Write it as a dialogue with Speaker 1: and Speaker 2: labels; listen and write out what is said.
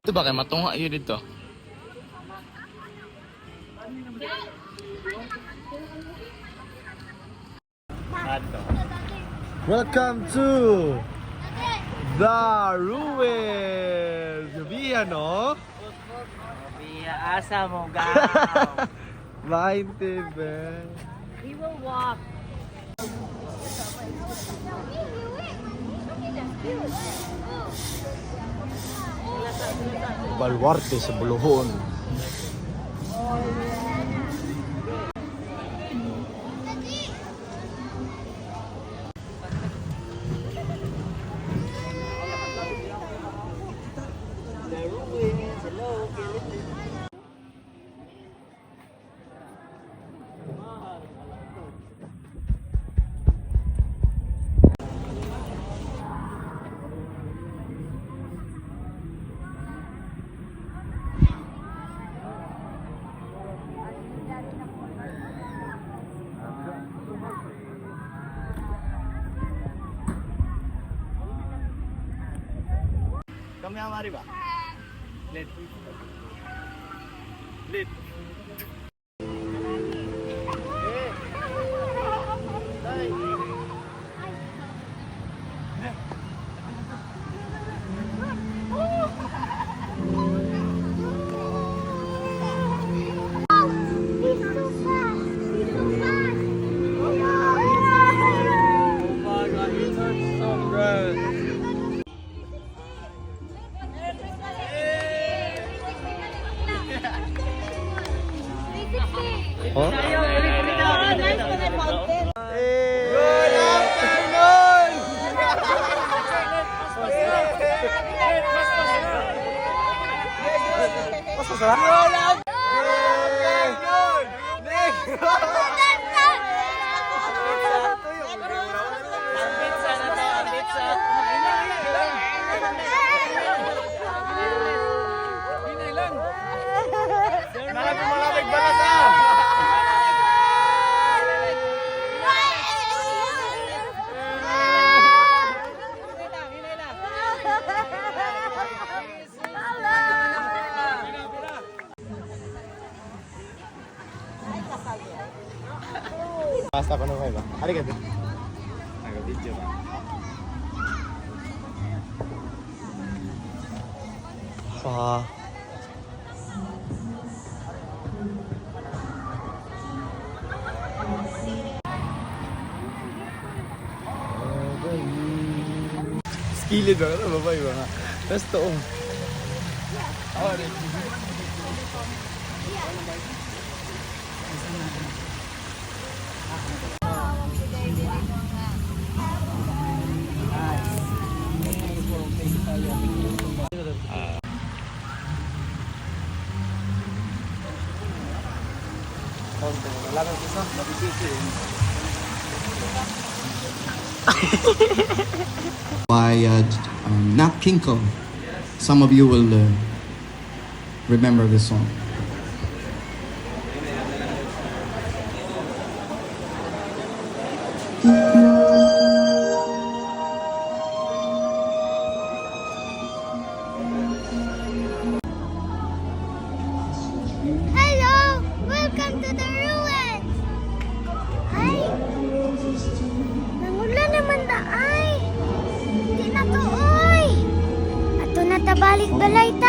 Speaker 1: Ito ba kay matunga yun dito?
Speaker 2: Welcome to the ruins. Biya, no?
Speaker 3: Biya, asa mo, gaw.
Speaker 2: Maintindihan.
Speaker 3: We will walk.
Speaker 2: Baluarte sa Buluhon.
Speaker 1: Kami amari ba? Lit. Lit.
Speaker 2: Huh? Basta ko na kayo ba? Arigato. Nag-video ba? Skilid ba? Ano ba ba yung mga? Tapos toong.
Speaker 4: By Nat King Cole. Some of you will remember this song.
Speaker 5: Hello! Welcome to the ruins! Ay! Nangula naman da ay! Hindi na to, oy! Ato na tabalik balay ta!